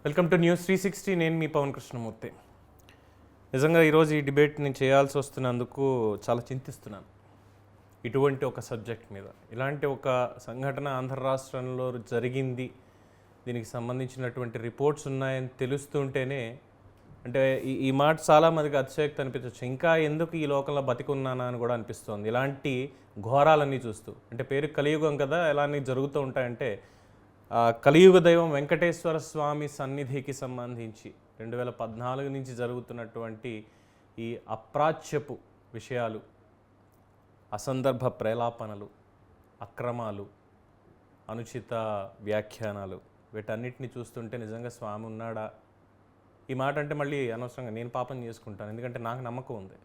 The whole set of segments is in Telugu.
Welcome to news 360. నేను మీ పవన్ కృష్ణమూర్తి. నిజంగా ఈరోజు ఈ డిబేట్ నేను చేయాల్సి వస్తున్నందుకు చాలా చింతిస్తున్నాను. ఇటువంటి ఒక సబ్జెక్ట్ మీద ఇలాంటి ఒక సంఘటన ఆంధ్ర రాష్ట్రంలో జరిగింది, దీనికి సంబంధించినటువంటి రిపోర్ట్స్ ఉన్నాయని తెలుస్తుంటేనే అంటే ఈ మాట చాలామందికి అతిశయోక్తి అనిపించవచ్చు. ఇంకా ఎందుకు ఈ లోకంలో బతికున్నానా అని కూడా అనిపిస్తుంది ఇలాంటి ఘోరాలన్నీ చూస్తూ. అంటే పేరు కలియుగం కదా, ఎలాంటి జరుగుతూ ఉంటాయంటే కలియుగ దైవం వెంకటేశ్వర స్వామి సన్నిధికి సంబంధించి 2014 నుంచి జరుగుతున్నటువంటి ఈ అప్రాచ్యపు విషయాలు, అసందర్భ ప్రేలాపనలు, అక్రమాలు, అనుచిత వ్యాఖ్యానాలు, వీటన్నిటిని చూస్తుంటే నిజంగా స్వామి ఉన్నాడా? ఈ మాట అంటే మళ్ళీ అనవసరంగా నేను పాపం చేసుకుంటాను, ఎందుకంటే నాకు నమ్మకం ఉంది.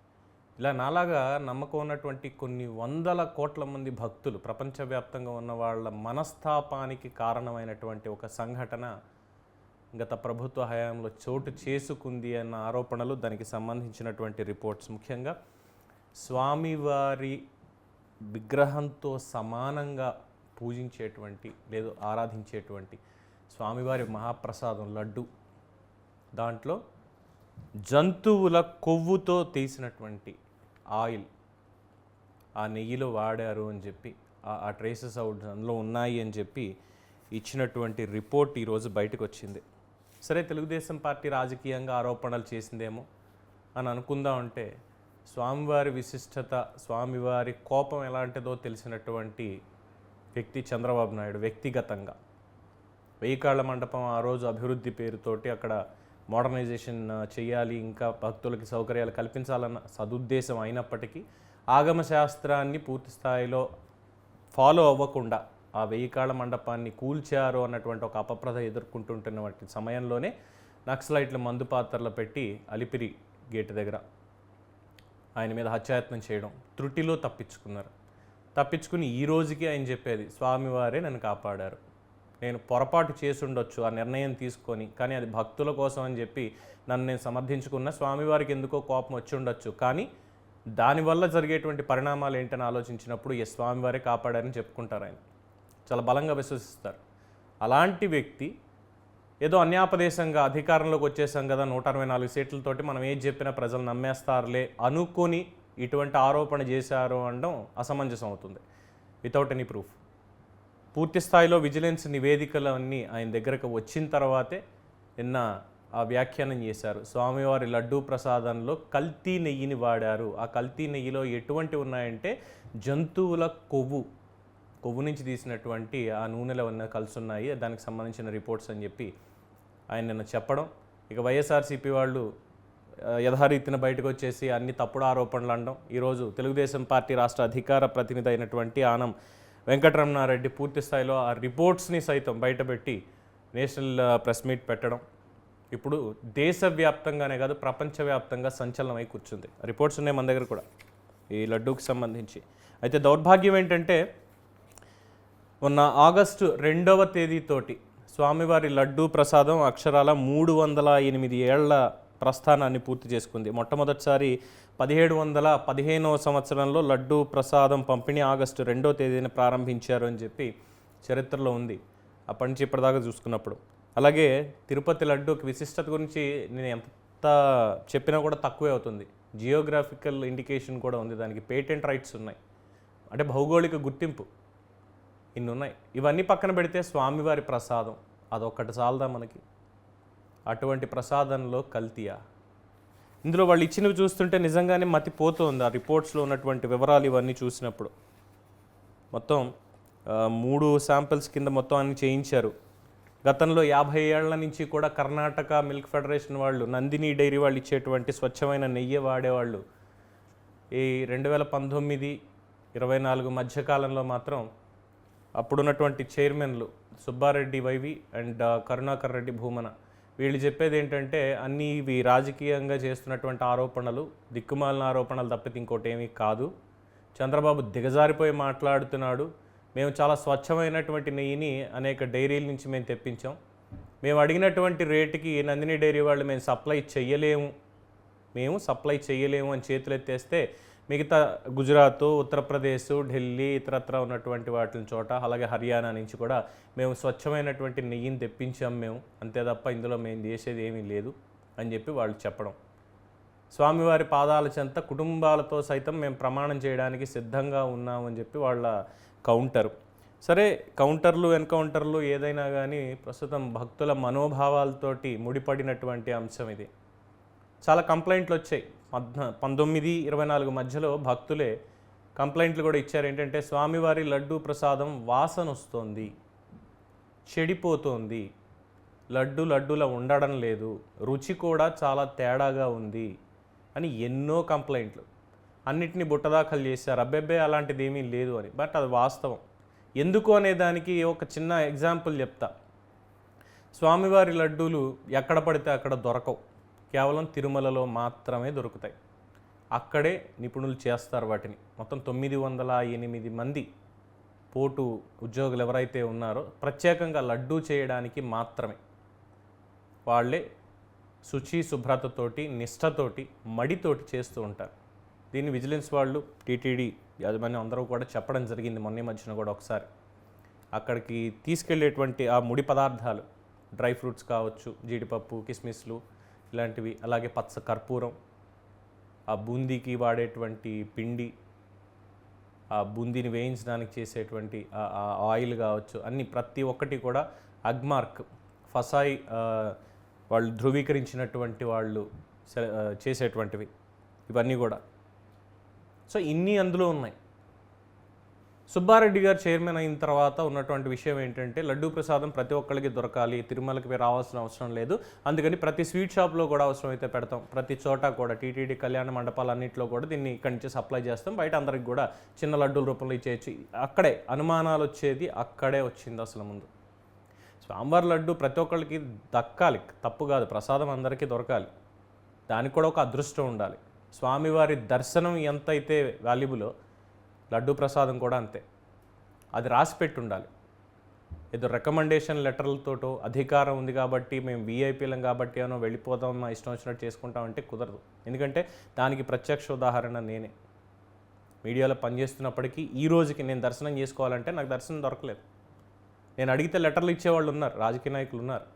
ఇలా నాలాగా నమ్మకం ఉన్నటువంటి కొన్ని వందల కోట్ల మంది భక్తులు, ప్రపంచవ్యాప్తంగా ఉన్న వాళ్ళ మనస్తాపానికి కారణమైనటువంటి ఒక సంఘటన గత ప్రభుత్వ హయాంలో చోటు చేసుకుంది అన్న ఆరోపణలు, దానికి సంబంధించినటువంటి రిపోర్ట్స్, ముఖ్యంగా స్వామివారి విగ్రహంతో సమానంగా పూజించేటువంటి లేదు ఆరాధించేటువంటి స్వామివారి మహాప్రసాదం లడ్డు, దాంట్లో జంతువుల కొవ్వుతో తీసినటువంటి ఆయిల్ ఆ నెయ్యిలో వాడారు అని చెప్పి ఆ ట్రేసెస్ అవుట్ అందులో ఉన్నాయి అని చెప్పి ఇచ్చినటువంటి రిపోర్ట్ ఈరోజు బయటకు వచ్చింది. సరే, తెలుగుదేశం పార్టీ రాజకీయంగా ఆరోపణలు చేసిందేమో అని అనుకుందామంటే, స్వామివారి విశిష్టత, స్వామివారి కోపం ఎలాంటిదో తెలిసినటువంటి వ్యక్తి చంద్రబాబు నాయుడు. వ్యక్తిగతంగా 1000 కాళ్ళ మండపం ఆ రోజు అభివృద్ధి పేరుతోటి అక్కడ మోడర్నైజేషన్ చేయాలి, ఇంకా భక్తులకి సౌకర్యాలు కల్పించాలన్న సదుద్దేశం అయినప్పటికీ ఆగమ శాస్త్రాన్ని పూర్తి స్థాయిలో ఫాలో అవ్వకుండా ఆ 1000 కాళ్ళ మండపాన్ని కూల్చారు అన్నటువంటి ఒక అపప్రద ఎదుర్కొంటుంటున్నటువంటి సమయంలోనే నక్సలైట్లు మందు పాత్రలు పెట్టి అలిపిరి గేటు దగ్గర ఆయన మీద హత్యాయత్నం చేయడం, త్రుటిలో తప్పించుకుని ఈ రోజుకి ఆయన చెప్పేది స్వామివారే నన్ను కాపాడారు, నేను పొరపాటు చేసి ఉండొచ్చు ఆ నిర్ణయం తీసుకొని, కానీ అది భక్తుల కోసం అని చెప్పి నన్ను నేను సమర్థించుకున్న, స్వామివారికి ఎందుకో కోపం వచ్చి ఉండొచ్చు, కానీ దానివల్ల జరిగేటువంటి పరిణామాలు ఏంటని ఆలోచించినప్పుడు ఈ స్వామివారే కాపాడారని చెప్పుకుంటారు. ఆయన చాలా బలంగా విశ్వసిస్తారు. అలాంటి వ్యక్తి ఏదో అన్యాపదేశంగా అధికారంలోకి వచ్చేసాం కదా 164 సీట్లతోటి మనం ఏది చెప్పినా ప్రజలు నమ్మేస్తారులే అనుకొని ఇటువంటి ఆరోపణ చేశారు అనడం అసమంజసం అవుతుంది. Without any proof. పూర్తి స్థాయిలో విజిలెన్స్ నివేదికలు అన్నీ ఆయన దగ్గరకు వచ్చిన తర్వాతే నిన్న ఆ వ్యాఖ్యానం చేశారు. స్వామివారి లడ్డూ ప్రసాదంలో కల్తీ నెయ్యిని వాడారు. ఆ కల్తీ నెయ్యిలో ఎటువంటి ఉన్నాయంటే జంతువుల కొవ్వు నుంచి తీసినటువంటి ఆ నూనెలో ఉన్న కలిసి ఉన్నాయి, దానికి సంబంధించిన రిపోర్ట్స్ అని చెప్పి ఆయన నిన్న చెప్పడం. ఇక వైఎస్ఆర్సీపీ వాళ్ళు యథారీతిన బయటకు వచ్చేసి అన్ని తప్పుడు ఆరోపణలు అనడం. ఈరోజు తెలుగుదేశం పార్టీ రాష్ట్ర అధికార ప్రతినిధి అయినటువంటి ఆనం వెంకటరమణారెడ్డి పూర్తి స్థాయిలో ఆ రిపోర్ట్స్ని సైతం బయటపెట్టి నేషనల్ ప్రెస్ మీట్ పెట్టడం ఇప్పుడు దేశవ్యాప్తంగానే కాదు ప్రపంచవ్యాప్తంగా సంచలనమై కూర్చుంది. రిపోర్ట్స్ ఉన్నాయి మన దగ్గర కూడా ఈ లడ్డూకి సంబంధించి. అయితే దౌర్భాగ్యం ఏంటంటే, మొన్న ఆగస్టు 2వ తేదీతోటి స్వామివారి లడ్డూ ప్రసాదం అక్షరాల 308 ఏళ్ల ప్రస్థానాన్ని పూర్తి చేసుకుంది. మొట్టమొదటిసారి 1715వ సంవత్సరంలో లడ్డూ ప్రసాదం పంపిణీ ఆగస్టు 2వ తేదీన ప్రారంభించారు అని చెప్పి చరిత్రలో ఉంది అప్పటి నుంచి ఇప్పటిదాకా చూసుకున్నప్పుడు. అలాగే తిరుపతి లడ్డూకి విశిష్టత గురించి నేను ఎంత చెప్పినా కూడా తక్కువే అవుతుంది. జియోగ్రాఫికల్ ఇండికేషన్ కూడా ఉంది, దానికి పేటెంట్ రైట్స్ ఉన్నాయి, అంటే భౌగోళిక గుర్తింపు, ఇన్ని ఉన్నాయి. ఇవన్నీ పక్కన పెడితే స్వామివారి ప్రసాదం అదొక్కటి చాలదా మనకి? అటువంటి ప్రసాదంలో కల్తీయా? ఇందులో వాళ్ళు ఇచ్చినవి చూస్తుంటే నిజంగానే మతిపోతుంది. ఆ రిపోర్ట్స్లో ఉన్నటువంటి వివరాలు ఇవన్నీ చూసినప్పుడు మొత్తం 3 శాంపిల్స్ కింద మొత్తం అన్ని చేయించారు. గతంలో 50 ఏళ్ల నుంచి కూడా కర్ణాటక మిల్క్ ఫెడరేషన్ వాళ్ళు, నందిని డైరీ వాళ్ళు ఇచ్చేటువంటి స్వచ్ఛమైన నెయ్యి వాడేవాళ్ళు ఈ 2019-24 మధ్యకాలంలో మాత్రం అప్పుడున్నటువంటి చైర్మన్లు సుబ్బారెడ్డి వైవి అండ్ కరుణాకర్ రెడ్డి భూమన వీళ్ళు చెప్పేది ఏంటంటే, అన్నీ ఇవి రాజకీయంగా చేస్తున్నటువంటి ఆరోపణలు, దిక్కుమాలిన ఆరోపణలు తప్పితే ఇంకోటి ఏమీ కాదు. చంద్రబాబు దిగజారిపోయి మాట్లాడుతున్నాడు. మేము చాలా స్వచ్ఛమైనటువంటి నెయ్యిని అనేక డైరీల నుంచి మేము తెప్పించాం, మేము అడిగినటువంటి రేటుకి నందిని డైరీ వాళ్ళు మేము సప్లై చేయలేము అని చేతులెత్తేస్తే మిగతా గుజరాత్, ఉత్తరప్రదేశ్, ఢిల్లీ ఇతరత్ర ఉన్నటువంటి వాటి చోట, అలాగే హర్యానా నుంచి కూడా మేము స్వచ్ఛమైనటువంటి నెయ్యిని తెప్పించాం మేము, అంతే తప్ప ఇందులో మేము చేసేది ఏమీ లేదు అని చెప్పి వాళ్ళు చెప్పడం. స్వామివారి పాదాల చెంత కుటుంబాలతో సైతం మేము ప్రమాణం చేయడానికి సిద్ధంగా ఉన్నామని చెప్పి వాళ్ళ కౌంటర్. సరే, కౌంటర్లు ఎన్కౌంటర్లు ఏదైనా కానీ ప్రస్తుతం భక్తుల మనోభావాలతోటి ముడిపడినటువంటి అంశం ఇది. చాలా కంప్లైంట్లు వచ్చాయి. 19-24 మధ్యలో భక్తులే కంప్లైంట్లు కూడా ఇచ్చారు. ఏంటంటే స్వామివారి లడ్డూ ప్రసాదం వాసన వస్తుంది, చెడిపోతోంది, లడ్డూలా ఉండడం లేదు, రుచి కూడా చాలా తేడాగా ఉంది అని ఎన్నో కంప్లైంట్లు. అన్నిటినీ బుట్టదాఖలు చేశారు. అబ్బెబ్బే అలాంటిది ఏమీ లేదు అని. బట్ అది వాస్తవం. ఎందుకు అనే దానికి ఒక చిన్న ఎగ్జాంపుల్ చెప్తా. స్వామివారి లడ్డూలు ఎక్కడ పడితే అక్కడ దొరకవు, కేవలం తిరుమలలో మాత్రమే దొరుకుతాయి. అక్కడే నిపుణులు చేస్తారు వాటిని. మొత్తం 908 మంది పోటు ఉద్యోగులు ఎవరైతే ఉన్నారో ప్రత్యేకంగా లడ్డూ చేయడానికి మాత్రమే వాళ్ళే శుచి శుభ్రతతోటి, నిష్ఠతోటి, మడితోటి చేస్తూ ఉంటారు. దీన్ని విజిలెన్స్ వాళ్ళు, టీటీడీ యాజమాన్యం అందరూ కూడా చెప్పడం జరిగింది మొన్న మధ్యన కూడా ఒకసారి. అక్కడికి తీసుకెళ్లేటువంటి ఆ ముడి పదార్థాలు, డ్రై ఫ్రూట్స్ కావచ్చు, జీడిపప్పు, కిస్మిస్లు ఇలాంటివి, అలాగే పచ్చ కర్పూరం, ఆ బూందీకి వాడేటువంటి పిండి, ఆ బూందీని వేయించడానికి చేసేటువంటి ఆ ఆయిల్ కావచ్చు, అన్ని ప్రతి ఒక్కటి కూడా అగ్మార్క్, ఫసాయి వాళ్ళు ధృవీకరించినటువంటి వాళ్ళు చేసేటువంటివి ఇవన్నీ కూడా. సో ఇన్ని అందులో ఉన్నాయి. సుబ్బారెడ్డి గారు చైర్మన్ అయిన తర్వాత ఉన్నటువంటి విషయం ఏంటంటే లడ్డూ ప్రసాదం ప్రతి ఒక్కరికి దొరకాలి, తిరుమలకి రావాల్సిన అవసరం లేదు, అందుకని ప్రతి స్వీట్ షాప్లో కూడా అవసరమైతే పెడతాం, ప్రతి చోట కూడా టీటీడీ కళ్యాణ మండపాలన్నింటిలో కూడా దీన్ని ఇక్కడి నుంచి సప్లై చేస్తాం, బయట అందరికి కూడా చిన్న లడ్డూల రూపంలో ఇచ్చేయచ్చు. అక్కడే అనుమానాలు వచ్చేది, అక్కడే వచ్చింది అసలు ముందు. స్వామివారి లడ్డు ప్రతి ఒక్కరికి దక్కాలి, తప్పు కాదు, ప్రసాదం అందరికీ దొరకాలి, దానికి కూడా ఒక అదృష్టం ఉండాలి. స్వామివారి దర్శనం ఎంతైతే వాల్యుబులో లడ్డూ ప్రసాదం కూడా అంతే. అది రాసిపెట్టి ఉండాలి. ఏదో రికమెండేషన్ లెటర్లతోటో అధికారం ఉంది కాబట్టి మేము వీఐపీలం కాబట్టి అనో వెళ్ళిపోతాం, మా ఇష్టం వచ్చినట్టు చేసుకుంటామంటే కుదరదు. ఎందుకంటే దానికి ప్రత్యక్ష ఉదాహరణ నేనే. మీడియాలో పనిచేస్తున్నప్పటికీ ఈ రోజుకి నేను దర్శనం చేసుకోవాలంటే నాకు దర్శనం దొరకలేదు. నేను అడిగితే లెటర్లు ఇచ్చేవాళ్ళు ఉన్నారు, రాజకీయ నాయకులు ఉన్నారు,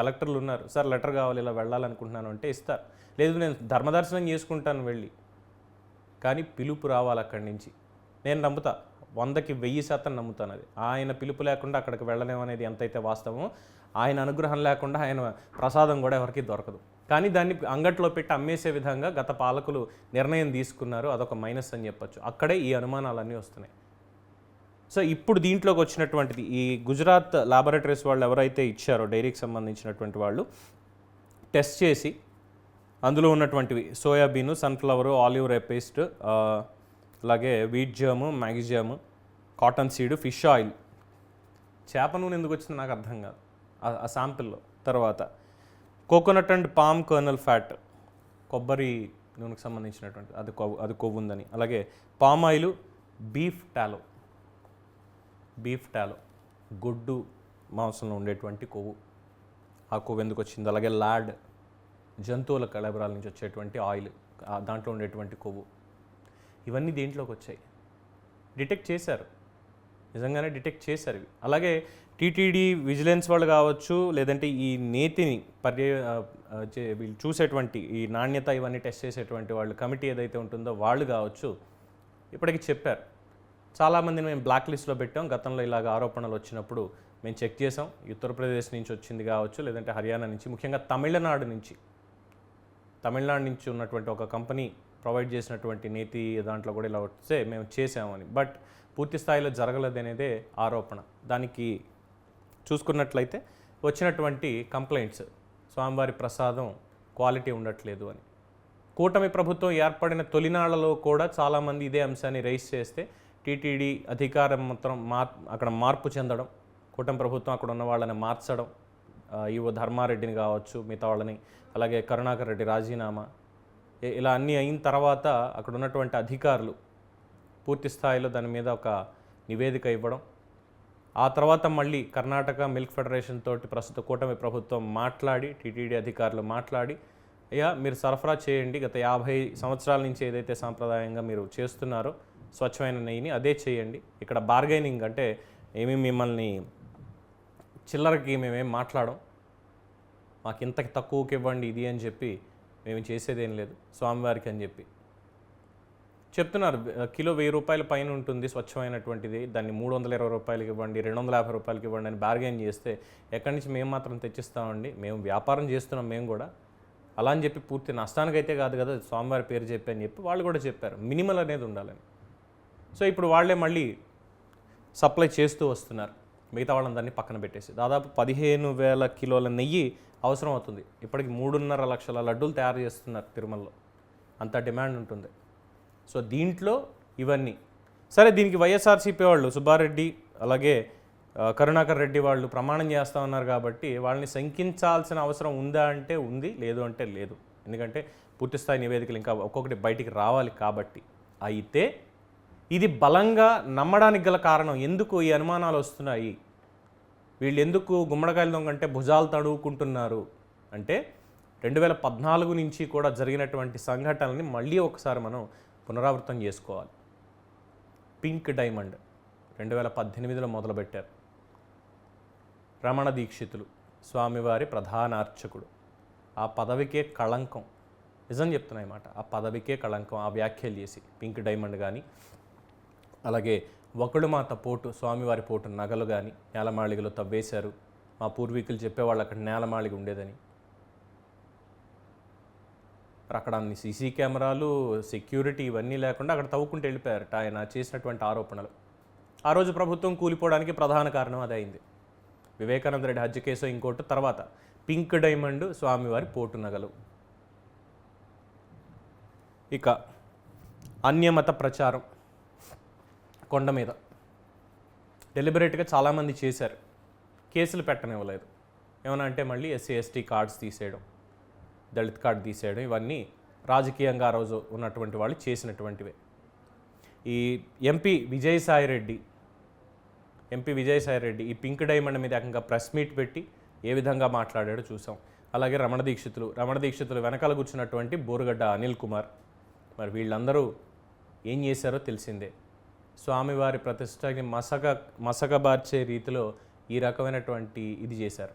కలెక్టర్లు ఉన్నారు. సార్ లెటర్ కావాలి, ఇలా వెళ్ళాలనుకుంటున్నాను అంటే ఇస్తారు. లేదు నేను ధర్మదర్శనం చేసుకుంటాను వెళ్ళి, కానీ పిలుపు రావాలి అక్కడి నుంచి. నేను నమ్ముతా, 100కి 1000% నమ్ముతాను అది. ఆయన పిలుపు లేకుండా అక్కడికి వెళ్ళలేమనేది ఎంతైతే వాస్తవమో, ఆయన అనుగ్రహం లేకుండా ఆయన ప్రసాదం కూడా ఎవరికి దొరకదు. కానీ దాన్ని అంగట్లో పెట్టి అమ్మేసే విధంగా గత పాలకులు నిర్ణయం తీసుకున్నారు. అదొక మైనస్ అని చెప్పచ్చు. అక్కడే ఈ అనుమానాలన్నీ వస్తున్నాయి. సో ఇప్పుడు దీంట్లోకి వచ్చినటువంటిది ఈ గుజరాత్ లాబొరేటరీస్ వాళ్ళు ఎవరైతే ఇచ్చారో డైరీకి సంబంధించినటువంటి వాళ్ళు టెస్ట్ చేసి అందులో ఉన్నటువంటివి సోయాబీను, సన్ఫ్లవరు, ఆలివ్ రేపేస్ట్, అలాగే వీట్ జాము, మ్యాగీ జాము, కాటన్ సీడు, ఫిష్ ఆయిల్, చేప నూనె ఎందుకు వచ్చింది నాకు అర్థం కాదు ఆ శాంపిల్లో. తర్వాత coconut and palm colonel fat, కొబ్బరి నూనెకి సంబంధించినటువంటి అది కొవ్వు ఉందని. అలాగే పామ్ ఆయిల్, బీఫ్ టాలో గొడ్డు మాంసంలో ఉండేటువంటి కొవ్వు, ఆ కొవ్వు ఎందుకు వచ్చింది. అలాగే లాడ్, జంతువుల కళేబరాల నుంచి వచ్చేటువంటి ఆయిల్, దాంట్లో ఉండేటువంటి కొవ్వు, ఇవన్నీ దేంట్లోకి వచ్చాయి. డిటెక్ట్ చేశారు, నిజంగానే డిటెక్ట్ చేశారు ఇవి. అలాగే టీటీడీ విజిలెన్స్ వాళ్ళు కావచ్చు, లేదంటే ఈ నేతిని వీళ్ళు చూసేటువంటి ఈ నాణ్యత ఇవన్నీ టెస్ట్ చేసేటువంటి వాళ్ళు కమిటీ ఏదైతే ఉంటుందో వాళ్ళు కావచ్చు, ఇప్పటికి చెప్పారు. చాలామందిని మేము బ్లాక్ లిస్ట్లో పెట్టాం, గతంలో ఇలాగ ఆరోపణలు వచ్చినప్పుడు మేము చెక్ చేసాం. ఉత్తరప్రదేశ్ నుంచి వచ్చింది కావచ్చు, లేదంటే హర్యానా నుంచి, ముఖ్యంగా తమిళనాడు నుంచి ఉన్నటువంటి ఒక కంపెనీ ప్రొవైడ్ చేసినటువంటి నేతి దాంట్లో కూడా ఇలా వస్తే మేము చేసామని. బట్ పూర్తి స్థాయిలో జరగలేదనేదే ఆరోపణ. దానికి చూసుకున్నట్లయితే వచ్చినటువంటి కంప్లైంట్స్ స్వామివారి ప్రసాదం క్వాలిటీ ఉండట్లేదు అని. కూటమి ప్రభుత్వం ఏర్పడిన తొలినాళ్లలో కూడా చాలామంది ఇదే అంశాన్ని రైజ్ చేస్తే టీటీడీ అధికారం మొత్తం అక్కడ మార్పు చెందడం, కూటమి ప్రభుత్వం అక్కడ ఉన్న వాళ్ళని మార్చడం, ఈవో ధర్మారెడ్డిని కావచ్చు, మిగతా వాళ్ళని, అలాగే కరుణాకర్ రెడ్డి రాజీనామా, ఇలా అన్నీ అయిన తర్వాత అక్కడ ఉన్నటువంటి అధికారులు పూర్తి స్థాయిలో దాని మీద ఒక నివేదిక ఇవ్వడం, ఆ తర్వాత మళ్ళీ కర్ణాటక మిల్క్ ఫెడరేషన్ తోటి ప్రస్తుత కూటమి ప్రభుత్వం మాట్లాడి, టీటీడీ అధికారులు మాట్లాడి అయ్యా మీరు సరఫరా చేయండి, గత 50 సంవత్సరాల నుంచి ఏదైతే సాంప్రదాయంగా మీరు చేస్తున్నారో స్వచ్ఛమైన నెయ్యిని అదే చేయండి. ఇక్కడ బార్గెనింగ్ అంటే ఏమీ మిమ్మల్ని చిల్లరకి మేమేం మాట్లాడం, మాకు ఇంతకి తక్కువకి ఇవ్వండి ఇది అని చెప్పి మేము చేసేదేం లేదు స్వామివారికి అని చెప్పి చెప్తున్నారు. కిలో 1000 రూపాయల పైన ఉంటుంది స్వచ్ఛమైనటువంటిది, దాన్ని 320 రూపాయలకి ఇవ్వండి, 250 రూపాయలకి ఇవ్వండి అని బార్గెన్ చేస్తే ఎక్కడి నుంచి మేము మాత్రం తెచ్చిస్తామండి, మేము వ్యాపారం చేస్తున్నాం మేము కూడా, అలా అని చెప్పి పూర్తి నష్టానికైతే కాదు కదా స్వామివారి పేరు చెప్పి అని చెప్పి వాళ్ళు కూడా చెప్పారు. మినిమల్ అనేది ఉండాలని. సో ఇప్పుడు వాళ్ళే మళ్ళీ సప్లై చేస్తూ వస్తున్నారు, మిగతా వాళ్ళందరినీ పక్కన పెట్టేసి. దాదాపు 15,000 కిలోల నెయ్యి అవసరం అవుతుంది. ఇప్పటికి 3.5 లక్షల లడ్డూలు తయారు చేస్తున్నారు తిరుమలలో, అంత డిమాండ్ ఉంటుంది. సో దీంట్లో ఇవన్నీ సరే. దీనికి వైఎస్ఆర్సీపీ వాళ్ళు సుబ్బారెడ్డి అలాగే కరుణాకర్ రెడ్డి వాళ్ళు ప్రమాణం చేస్తూ ఉన్నారు కాబట్టి వాళ్ళని శంకించాల్సిన అవసరం ఉందా అంటే ఉంది, లేదు అంటే లేదు. ఎందుకంటే పూర్తిస్థాయి నివేదికలు ఇంకా ఒక్కొక్కటి బయటికి రావాలి కాబట్టి. అయితే ఇది బలంగా నమ్మడానికి గల కారణం, ఎందుకు ఈ అనుమానాలు వస్తున్నాయి, వీళ్ళు ఎందుకు గుమ్మడికాయల దొంగ అంటే భుజాలు తడువుకుంటున్నారు అంటే 2014 నుంచి కూడా జరిగినటువంటి సంఘటనల్ని మళ్ళీ ఒకసారి మనం పునరావృతం చేసుకోవాలి. పింక్ డైమండ్ 2018లో మొదలుపెట్టారు. రమణ దీక్షితులు స్వామివారి ప్రధాన అర్చకుడు, ఆ పదవికే కళంకం, నిజం చెప్తున్నాయి మాట, ఆ పదవికే కళంకం ఆ వ్యాఖ్యలు చేసి. పింక్ డైమండ్ కానీ అలాగే వకుడుమాత పోటు స్వామివారి పోటు నగలు కానీ నేలమాళిగలో తవ్వేశారు. మా పూర్వీకులు చెప్పేవాళ్ళు అక్కడ నేలమాళిగ ఉండేదని. అక్కడ అన్ని సీసీ కెమెరాలు, సెక్యూరిటీ ఇవన్నీ లేకుండా అక్కడ తవ్వుకుంటూ వెళ్ళిపోయారట ఆయన చేసినటువంటి ఆరోపణలు. ఆ రోజు ప్రభుత్వం కూలిపోవడానికి ప్రధాన కారణం అదే అయింది. వివేకానంద రెడ్డి హత్య కేసు ఇంకోటి, తర్వాత పింక్ డైమండ్ స్వామివారి పోటు నగలు. ఇక అన్యమత ప్రచారం కొండ మీద డెలిబరేట్గా చాలామంది చేశారు, కేసులు పెట్టనివ్వలేదు. ఏమన్నా అంటే మళ్ళీ SC/ST కార్డ్స్ తీసేయడం, దళిత్ కార్డు తీసేయడం, ఇవన్నీ రాజకీయంగా ఆ రోజు ఉన్నటువంటి వాళ్ళు చేసినటువంటివే. ఈ ఎంపీ విజయసాయిరెడ్డి ఈ పింక్ డైమండ్ మీద ఏకంగా ప్రెస్ మీట్ పెట్టి ఏ విధంగా మాట్లాడాడో చూసాం. అలాగే రమణ దీక్షితులు వెనకాల కూర్చున్నటువంటి బోరుగడ్డ అనిల్ కుమార్, మరి వీళ్ళందరూ ఏం చేశారో తెలిసిందే. స్వామివారి ప్రతిష్టకి మసకబార్చే రీతిలో ఈ రకమైనటువంటి ఇది చేశారు.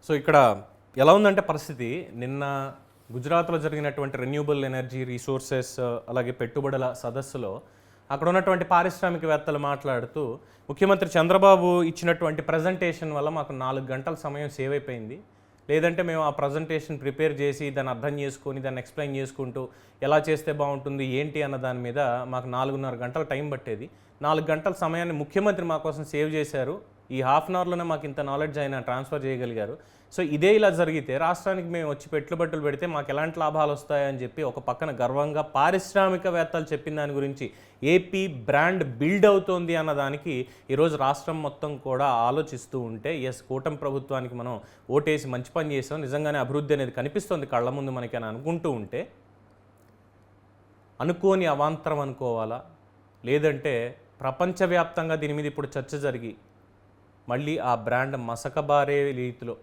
సో ఇక్కడ ఎలా ఉందంటే పరిస్థితి, నిన్న గుజరాత్లో జరిగినటువంటి రెన్యూబుల్ ఎనర్జీ రీసోర్సెస్ అలాగే పెట్టుబడుల సదస్సులో అక్కడ ఉన్నటువంటి పారిశ్రామికవేత్తలు మాట్లాడుతూ ముఖ్యమంత్రి చంద్రబాబు ఇచ్చినటువంటి ప్రజెంటేషన్ వల్ల మాకు 4 గంటల సమయం సేవ్ అయిపోయింది, లేదంటే మేము ఆ ప్రజెంటేషన్ ప్రిపేర్ చేసి దాన్ని అర్థం చేసుకొని దాన్ని ఎక్స్ప్లెయిన్ చేసుకుంటూ ఎలా చేస్తే బాగుంటుంది ఏంటి అన్న దాని మీద మాకు 4.5 గంటల టైం పట్టేది. 4 గంటల సమయాన్ని ముఖ్యమంత్రి మా కోసం సేవ్ చేశారు. ఈ హాఫ్ అన్ అవర్లోనే మాకు ఇంత నాలెడ్జ్ ఆయన ట్రాన్స్ఫర్ చేయగలిగారు. సో ఇదే ఇలా జరిగితే రాష్ట్రానికి మేము వచ్చి పెట్టుబడులు పెడితే మాకు ఎలాంటి లాభాలు వస్తాయని చెప్పి ఒక పక్కన గర్వంగా పారిశ్రామికవేత్తలు చెప్పిన దాని గురించి ఏపీ బ్రాండ్ బిల్డ్ అవుతోంది అన్నదానికి ఈరోజు రాష్ట్రం మొత్తం కూడా ఆలోచిస్తూ ఉంటే ఎస్, కూటమి ప్రభుత్వానికి మనం ఓటేసి మంచి పని చేసాం, నిజంగానే అభివృద్ధి అనేది కనిపిస్తుంది కళ్ళ ముందు మనకి అని అనుకుంటూ ఉంటే అనుకోని అవాంతరం అనుకోవాలా, లేదంటే ప్రపంచవ్యాప్తంగా దీని మీద ఇప్పుడు చర్చ జరిగి మళ్ళీ ఆ బ్రాండ్ మసకబారే రీతిలో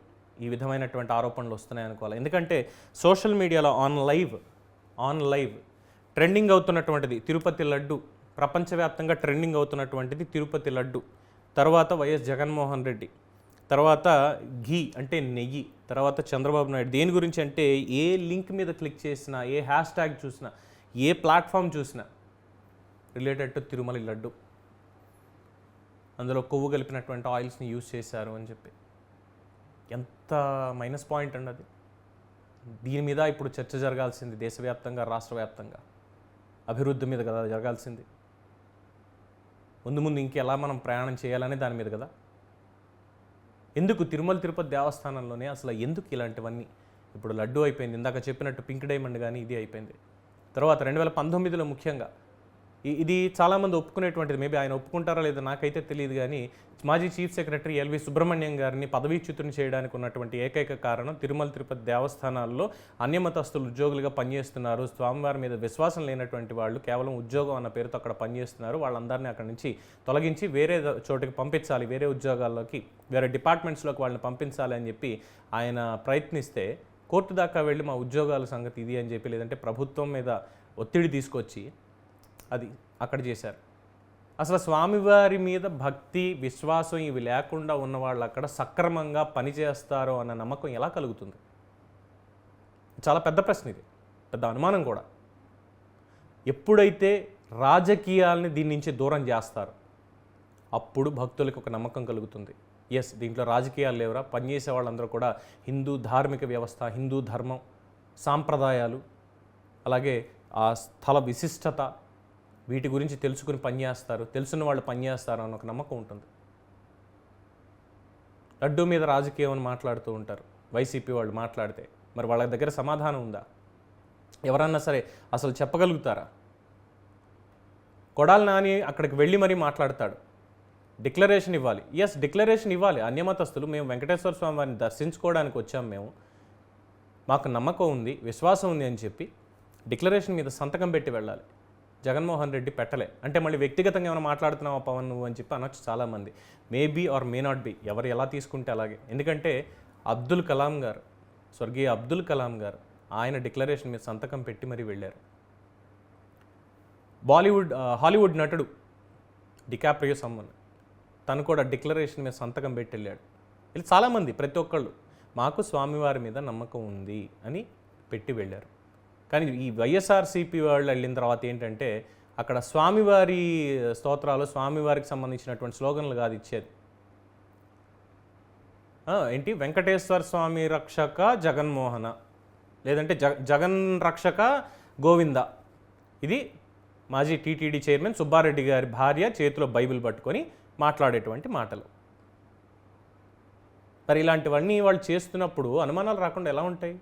ఈ విధమైనటువంటి ఆరోపణలు వస్తున్నాయి అనుకోవాలి. ఎందుకంటే సోషల్ మీడియాలో ఆన్ లైవ్ ట్రెండింగ్ అవుతున్నటువంటిది తిరుపతి లడ్డు, ప్రపంచవ్యాప్తంగా ట్రెండింగ్ అవుతున్నటువంటిది తిరుపతి లడ్డు, తర్వాత వైఎస్ జగన్మోహన్ రెడ్డి, తర్వాత ఘీ అంటే నెయ్యి, తర్వాత చంద్రబాబు నాయుడు. దేని గురించి అంటే ఏ లింక్ మీద క్లిక్ చేసినా, ఏ హ్యాష్ ట్యాగ్ చూసినా, ఏ ప్లాట్ఫామ్ చూసినా రిలేటెడ్ టు తిరుమల లడ్డు, అందులో కొవ్వు కలిపినటువంటి ఆయిల్స్ని యూజ్ చేశారు అని చెప్పి. ఎంత మైనస్ పాయింట్ అండి అది. దీని మీద ఇప్పుడు చర్చ జరగాల్సింది దేశవ్యాప్తంగా, రాష్ట్ర వ్యాప్తంగా అభివృద్ధి మీద కదా జరగాల్సింది. ముందు ఇంకెలా మనం ప్రయాణం చేయాలనే దాని మీద కదా. ఎందుకు తిరుమల తిరుపతి దేవస్థానంలోనే అసలు ఎందుకు ఇలాంటివన్నీ? ఇప్పుడు లడ్డు అయిపోయింది, ఇందాక చెప్పినట్టు పింక్ డైమండ్ కానీ ఇది అయిపోయింది. తర్వాత 2019లో ముఖ్యంగా ఇది చాలామంది ఒప్పుకునేటువంటిది, మేబీ ఆయన ఒప్పుకుంటారా లేదా నాకైతే తెలియదు, కానీ మాజీ చీఫ్ సెక్రటరీ ఎల్వి సుబ్రహ్మణ్యం గారిని పదవీచ్యుతుని చేయడానికి ఉన్నటువంటి ఏకైక కారణం తిరుమల తిరుపతి దేవస్థానాల్లో అన్యమతస్తులు ఉద్యోగులుగా పనిచేస్తున్నారు, స్వామివారి మీద విశ్వాసం లేనటువంటి వాళ్ళు కేవలం ఉద్యోగం అన్న పేరుతో అక్కడ పనిచేస్తున్నారు, వాళ్ళందరినీ అక్కడి నుంచి తొలగించి వేరే చోటుకి పంపించాలి, వేరే ఉద్యోగాల్లోకి, వేరే డిపార్ట్మెంట్స్లోకి వాళ్ళని పంపించాలి అని చెప్పి ఆయన ప్రయత్నిస్తే కోర్టు దాకా వెళ్ళి మా ఉద్యోగాల సంగతి ఇది అని చెప్పి, లేదంటే ప్రభుత్వం మీద ఒత్తిడి తీసుకొచ్చి అది అక్కడ చేశారు. అసలు స్వామివారి మీద భక్తి విశ్వాసం ఇవి లేకుండా ఉన్న వాళ్ళు అక్కడ సక్రమంగా పనిచేస్తారో అన్న నమ్మకం ఎలా కలుగుతుంది? చాలా పెద్ద ప్రశ్న ఇది, పెద్ద అనుమానం కూడా. ఎప్పుడైతే రాజకీయాలని దీని నుంచి దూరం చేస్తారో అప్పుడు భక్తులకు ఒక నమ్మకం కలుగుతుంది. ఎస్, దీంట్లో రాజకీయాలు లేవరా, పనిచేసే వాళ్ళందరూ కూడా హిందూ ధార్మిక వ్యవస్థ, హిందూ ధర్మం, సాంప్రదాయాలు, అలాగే ఆ స్థల విశిష్టత, వీటి గురించి తెలుసుకుని పనిచేస్తారు, తెలుసున్న వాళ్ళు పనిచేస్తారు అని ఒక నమ్మకం ఉంటుంది. లడ్డూ మీద రాజకీయం అని మాట్లాడుతూ ఉంటారు వైసీపీ వాళ్ళు మాట్లాడితే, మరి వాళ్ళ దగ్గర సమాధానం ఉందా? ఎవరన్నా సరే అసలు చెప్పగలుగుతారా? కొడాలి నాని అక్కడికి వెళ్ళి మరీ మాట్లాడతాడు, డిక్లరేషన్ ఇవ్వాలి. ఎస్, డిక్లరేషన్ ఇవ్వాలి. అన్యమతస్తులు మేము వెంకటేశ్వర స్వామి వారిని దర్శించుకోవడానికి వచ్చాం, మాకు నమ్మకం ఉంది, విశ్వాసం ఉంది అని చెప్పి డిక్లరేషన్ మీద సంతకం పెట్టి వెళ్ళాలి. జగన్మోహన్ రెడ్డి పెట్టలే అంటే మళ్ళీ వ్యక్తిగతంగా ఏమైనా మాట్లాడుతున్నావా పవన్ నువ్వు అని చెప్పి అనొచ్చు చాలామంది. Maybe or may not be, ఎవరు ఎలా తీసుకుంటే అలాగే. ఎందుకంటే అబ్దుల్ కలాం గారు, స్వర్గీయ అబ్దుల్ కలాం గారు ఆయన డిక్లరేషన్ మీద సంతకం పెట్టి మరీ వెళ్ళారు. హాలీవుడ్ నటుడు డికాప్రియో సమ్మన్, తను కూడా డిక్లరేషన్ మీద సంతకం పెట్టి వెళ్ళాడు. ఇలా చాలామంది, ప్రతి ఒక్కళ్ళు మాకు స్వామివారి మీద నమ్మకం ఉంది అని పెట్టి వెళ్ళారు. కానీ ఈ వైఎస్ఆర్సీపీ వాళ్ళు వెళ్ళిన తర్వాత ఏంటంటే అక్కడ స్వామివారి స్తోత్రాలు, స్వామివారికి సంబంధించినటువంటి స్లోగన్లు కాదు ఇచ్చేది. ఏంటి, వెంకటేశ్వర స్వామి రక్షక జగన్మోహన, లేదంటే జగన్ రక్షక గోవింద. ఇది మాజీ టీటీడీ చైర్మన్ సుబ్బారెడ్డి గారి భార్య చేతిలో బైబిల్ పట్టుకొని మాట్లాడేటువంటి మాటలు. మరి ఇలాంటివన్నీ వాళ్ళు చేస్తున్నప్పుడు అనుమానాలు రాకుండా ఎలా ఉంటాయి?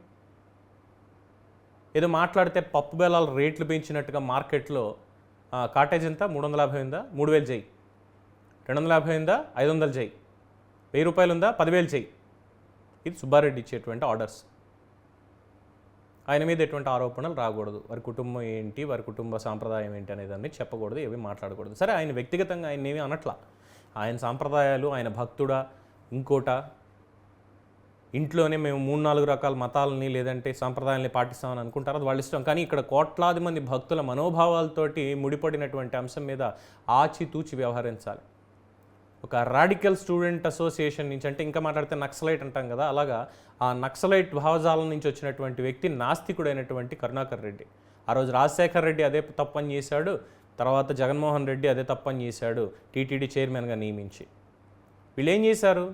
ఏదో మాట్లాడితే పప్పు బెల్లాల రేట్లు పెంచినట్టుగా మార్కెట్లో కాటేజ్ ఎంత, 350 ఉందా, 3000 చేయి, 250 ఉందా, 500 చేయి, 1000 రూపాయలు ఉందా, 10,000 చేయి. ఇది సుబ్బారెడ్డి ఇచ్చేటువంటి ఆర్డర్స్. ఆయన మీద ఎటువంటి ఆరోపణలు రాకూడదు, వారి కుటుంబం ఏంటి, వారి కుటుంబ సాంప్రదాయం ఏంటి అనేదాన్ని చెప్పకూడదు, ఏమీ మాట్లాడకూడదు. సరే, ఆయన వ్యక్తిగతంగా ఆయన ఏమీ అనట్లా, ఆయన సాంప్రదాయాలు, ఆయన భక్తుడా ఇంకోట, ఇంట్లోనే మేము 3-4 రకాల మతాలని లేదంటే సాంప్రదాయాలని పాటిస్తామని అనుకుంటారు, అది వాళ్ళ ఇష్టం. కానీ ఇక్కడ కోట్లాది మంది భక్తుల మనోభావాలతోటి ముడిపడినటువంటి అంశం మీద ఆచితూచి వ్యవహరించాలి. ఒక రాడికల్ స్టూడెంట్ అసోసియేషన్ నుంచి, అంటే ఇంకా మాట్లాడితే నక్సలైట్ అంటాం కదా, అలాగా ఆ నక్సలైట్ భావజాలం నుంచి వచ్చినటువంటి వ్యక్తి నాస్తికుడైనటువంటి కరుణాకర్ రెడ్డి. ఆ రోజు రాజశేఖర్ రెడ్డి అదే తప్పని చేశాడు, తర్వాత జగన్మోహన్ రెడ్డి అదే తప్పని చేశాడు టీటీడీ చైర్మన్గా నియమించి. వీళ్ళు ఏం చేశారు?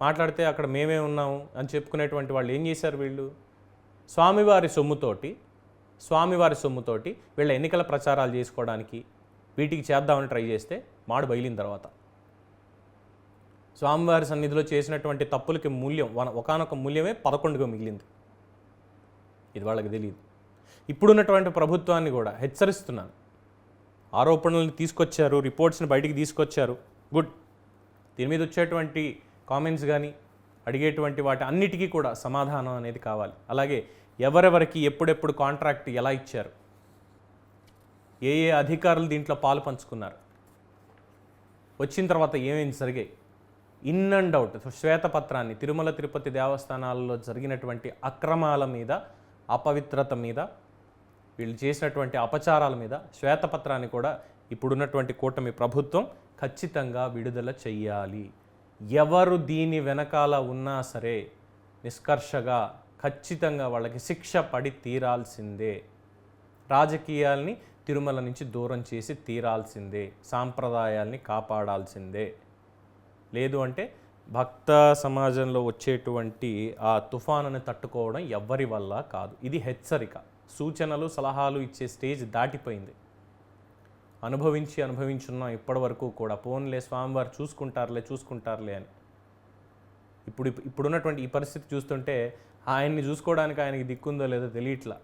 మాట్లాడితే అక్కడ మేమే ఉన్నాము అని చెప్పుకునేటువంటి వాళ్ళు ఏం చేశారు? వీళ్ళు స్వామివారి సొమ్ముతోటి వీళ్ళ ఎన్నికల ప్రచారాలు చేసుకోవడానికి వీటికి చేద్దామని ట్రై చేస్తే మాడు బయలిన తర్వాత స్వామివారి సన్నిధిలో చేసినటువంటి తప్పులకి మూల్యం ఒకానొక మూల్యమే 11గా మిగిలింది. ఇది వాళ్ళకి తెలియదు. ఇప్పుడున్నటువంటి ప్రభుత్వాన్ని కూడా హెచ్చరిస్తున్నాను. ఆరోపణలను తీసుకొచ్చారు, రిపోర్ట్స్ని బయటికి తీసుకొచ్చారు, గుడ్. దీని మీద వచ్చేటువంటి కామెంట్స్ కానీ అడిగేటువంటి వాటి అన్నిటికీ కూడా సమాధానం అనేది కావాలి. అలాగే ఎవరెవరికి ఎప్పుడెప్పుడు కాంట్రాక్ట్ ఎలా ఇచ్చారు, ఏ అధికారులు దీంట్లో పాలు పంచుకున్నారు, వచ్చిన తర్వాత ఏమేమి జరిగాయి, ఇన్ అండ్ అవుట్ శ్వేతపత్రాన్ని తిరుమల తిరుపతి దేవస్థానాలలో జరిగినటువంటి అక్రమాల మీద, అపవిత్రత మీద, వీళ్ళు చేసినటువంటి అపచారాల మీద శ్వేతపత్రాన్ని కూడా ఇప్పుడున్నటువంటి కూటమి ప్రభుత్వం ఖచ్చితంగా విడుదల చెయ్యాలి. ఎవరు దీని వెనకాల ఉన్నా సరే నిష్కర్షగా ఖచ్చితంగా వాళ్ళకి శిక్ష పడి తీరాల్సిందే. రాజకీయాల్ని తిరుమల నుంచి దూరం చేసి తీరాల్సిందే, సాంప్రదాయాల్ని కాపాడాల్సిందే. లేదు అంటే భక్త సమాజంలో వచ్చేటువంటి ఆ తుఫానుని తట్టుకోవడం ఎవ్వరి వల్ల కాదు. ఇది హెచ్చరిక. సూచనలు సలహాలు ఇచ్చే స్టేజ్ దాటిపోయింది. అనుభవించున్నాం ఇప్పటి వరకు కూడా. పోన్లే స్వామివారు చూసుకుంటారులే అని. ఇప్పుడున్నటువంటి ఈ పరిస్థితి చూస్తుంటే ఆయన్ని చూసుకోవడానికి ఆయనకి దిక్కుందో లేదో తెలియట్లా.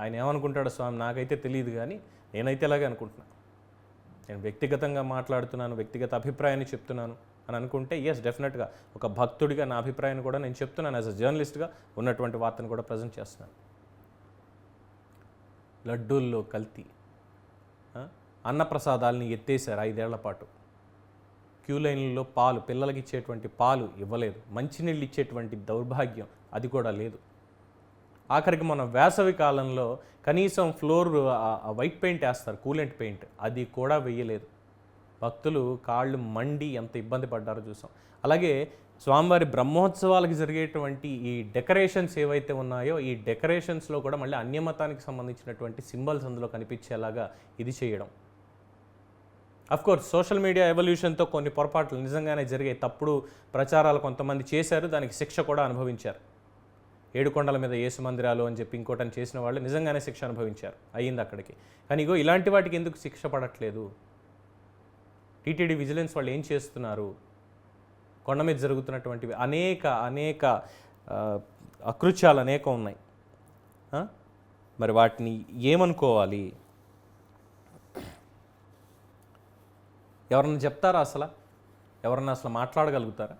ఆయన ఏమనుకుంటాడో స్వామి నాకైతే తెలియదు, కానీ నేనైతే ఇలాగే అనుకుంటున్నాను. నేను వ్యక్తిగతంగా మాట్లాడుతున్నాను, వ్యక్తిగత అభిప్రాయాన్ని చెప్తున్నాను అని అనుకుంటే ఎస్, డెఫినెట్గా ఒక భక్తుడిగా నా అభిప్రాయాన్ని కూడా నేను చెప్తున్నాను. యాజ్ అ జర్నలిస్ట్గా ఉన్నటువంటి వార్తను కూడా ప్రజెంట్ చేస్తున్నాను. లడ్డూల్లో కల్తీ, అన్నప్రసాదాలని ఎత్తేసారు 5 ఏళ్ల పాటు. క్యూ లైన్లలో పాలు, పిల్లలకి ఇచ్చేటువంటి పాలు ఇవ్వలేదు. మంచినీళ్ళు ఇచ్చేటువంటి దౌర్భాగ్యం అది కూడా లేదు. ఆఖరికి మన వేసవి కాలంలో కనీసం ఫ్లోర్ వైట్ పెయింట్ వేస్తారు, కూలెంట్ పెయింట్, అది కూడా వేయలేదు. భక్తులు కాళ్ళు మండి ఎంత ఇబ్బంది పడ్డారో చూసాం. అలాగే స్వామివారి బ్రహ్మోత్సవాలకు జరిగేటువంటి ఈ డెకరేషన్స్ ఏవైతే ఉన్నాయో, ఈ డెకరేషన్స్లో కూడా మళ్ళీ అన్యమతానికి సంబంధించినటువంటి సింబల్స్ అందులో కనిపించేలాగా ఇది చేయడం. అఫ్కోర్స్ సోషల్ మీడియా ఎవల్యూషన్తో కొన్ని పొరపాట్లు నిజంగానే జరిగాయి. తప్పుడు ప్రచారాలు కొంతమంది చేశారు, దానికి శిక్ష కూడా అనుభవించారు. 7 కొండల మీద యేసు మందిరాలు అని చెప్పి ఇంకోటని చేసిన వాళ్ళు నిజంగానే శిక్ష అనుభవించారు, అయ్యింది అక్కడికి. కానీ ఇగో ఇలాంటి వాటికి ఎందుకు శిక్ష పడట్లేదు? టీటీడీ విజిలెన్స్ వాళ్ళు ఏం చేస్తున్నారు? కొండ మీద జరుగుతున్నటువంటివి అనేక అకృత్యాలు అనేకం ఉన్నాయి. మరి వాటిని ఏమనుకోవాలి? ఎవరన్నా చెప్తారా? ఎవరన్నా అసలు మాట్లాడగలుగుతారా?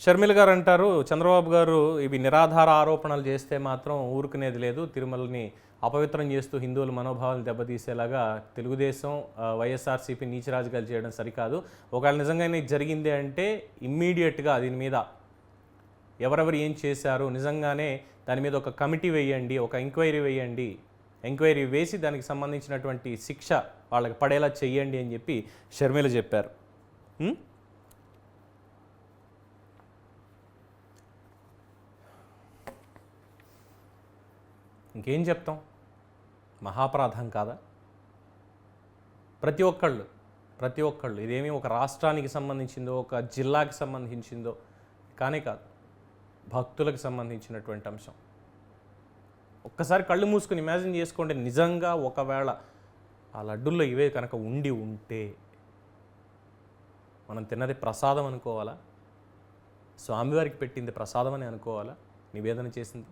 షర్మిల గారు అంటారు, చంద్రబాబు గారు ఇవి నిరాధార ఆరోపణలు చేస్తే మాత్రం ఊరుకునేది లేదు, తిరుమలని అపవిత్రం చేస్తూ హిందువుల మనోభావాలు దెబ్బతీసేలాగా తెలుగుదేశం వైఎస్ఆర్సీపీ నీచి రాజకీయాలు చేయడం సరికాదు. ఒకవేళ నిజంగానే జరిగింది అంటే ఇమ్మీడియట్గా దీని మీద ఎవరెవరు ఏం చేశారు నిజంగానే దాని మీద ఒక కమిటీ వేయండి, ఒక ఎంక్వైరీ వేయండి, ఎంక్వైరీ వేసి దానికి సంబంధించినటువంటి శిక్ష వాళ్ళకి పడేలా చెయ్యండి అని చెప్పి షర్మిల చెప్పారు. ఇంకేం చెప్తాం? మహాపరాధం కాదా? ప్రతి ఒక్కళ్ళు ఇదేమీ ఒక రాష్ట్రానికి సంబంధించిందో, ఒక జిల్లాకి సంబంధించిందో కానే కాదు, భక్తులకు సంబంధించినటువంటి అంశం. ఒక్కసారి కళ్ళు మూసుకొని ఇమాజిన్ చేసుకోండి, నిజంగా ఒకవేళ ఆ లడ్డుల్లో ఇవే కనుక ఉంటే మనం తిన్నది ప్రసాదం అనుకోవాలా? స్వామివారికి పెట్టింది ప్రసాదం అని అనుకోవాలా? నివేదన చేసింది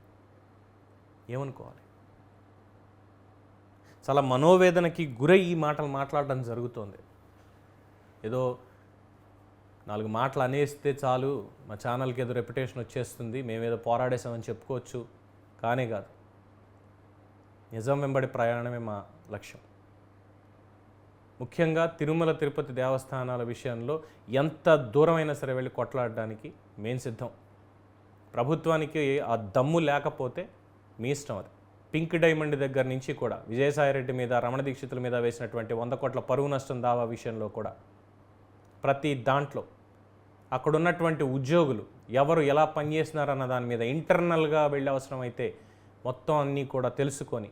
ఏమనుకోవాలి? చాలా మనోవేదనకి గురై ఈ మాటలు మాట్లాడడం జరుగుతోంది. ఏదో 4 మాటలు అనేస్తే చాలు, మా ఛానల్కి ఏదో రెప్యుటేషన్ వచ్చేస్తుంది, మేమేదో పోరాడేసామని చెప్పుకోవచ్చు, కానే కాదు. నిజం వెంబడి ప్రయాణమే మా లక్ష్యం. ముఖ్యంగా తిరుమల తిరుపతి దేవస్థానాల విషయంలో ఎంత దూరమైనా సరే వెళ్ళి కొట్లాడడానికి మేము సిద్ధం. ప్రభుత్వానికి ఆ దమ్ము లేకపోతే మీ ఇష్టం, అది పింక్ డైమండ్ దగ్గర నుంచి కూడా విజయసాయిరెడ్డి మీద, రమణ దీక్షితుల మీద వేసినటువంటి 100 కోట్ల పరువు నష్టం దావా విషయంలో కూడా ప్రతి దాంట్లో అక్కడ ఉన్నటువంటి ఉద్యోగులు ఎవరు ఎలా పనిచేస్తున్నారన్న దాని మీద ఇంటర్నల్గా వెళ్ళే అవసరం అయితే మొత్తం అన్నీ కూడా తెలుసుకొని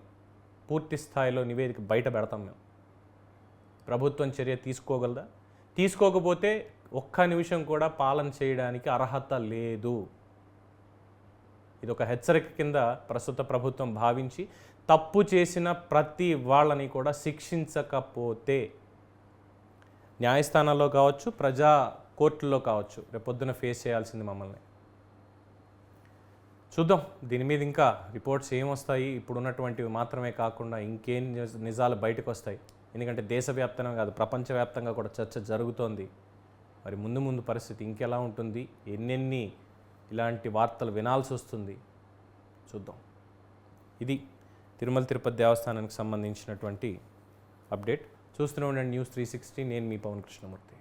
పూర్తి స్థాయిలో నివేదిక బయట పెడతాం మేము. ప్రభుత్వం చర్య తీసుకోగలదా? తీసుకోకపోతే ఒక్క నిమిషం కూడా పాలన చేయడానికి అర్హత లేదు. ఇది ఒక హెచ్చరిక కింద ప్రస్తుత ప్రభుత్వం భావించి తప్పు చేసిన ప్రతి వాళ్ళని కూడా శిక్షించకపోతే న్యాయస్థానాల్లో కావచ్చు, ప్రజా కోర్టుల్లో కావచ్చు, రేపొద్దున ఫేస్ చేయాల్సింది మమ్మల్ని. చూద్దాం దీని మీద ఇంకా రిపోర్ట్స్ ఏమొస్తాయి. ఇప్పుడున్నటువంటివి మాత్రమే కాకుండా ఇంకేం నిజాలు బయటకు వస్తాయి. ఎందుకంటే దేశవ్యాప్తంగా కాదు, ప్రపంచవ్యాప్తంగా కూడా చర్చ జరుగుతోంది. మరి ముందు ముందు పరిస్థితి ఇంకెలా ఉంటుంది, ఎన్నెన్ని ఇలాంటి వార్తలు వినాల్సి వస్తుంది చూద్దాం. ఇది తిరుమల తిరుపతి దేవస్థానానికి సంబంధించినటువంటి అప్డేట్. చూస్తూనే ఉండండి News 360. నేను మీ పవన్ కృష్ణమూర్తి.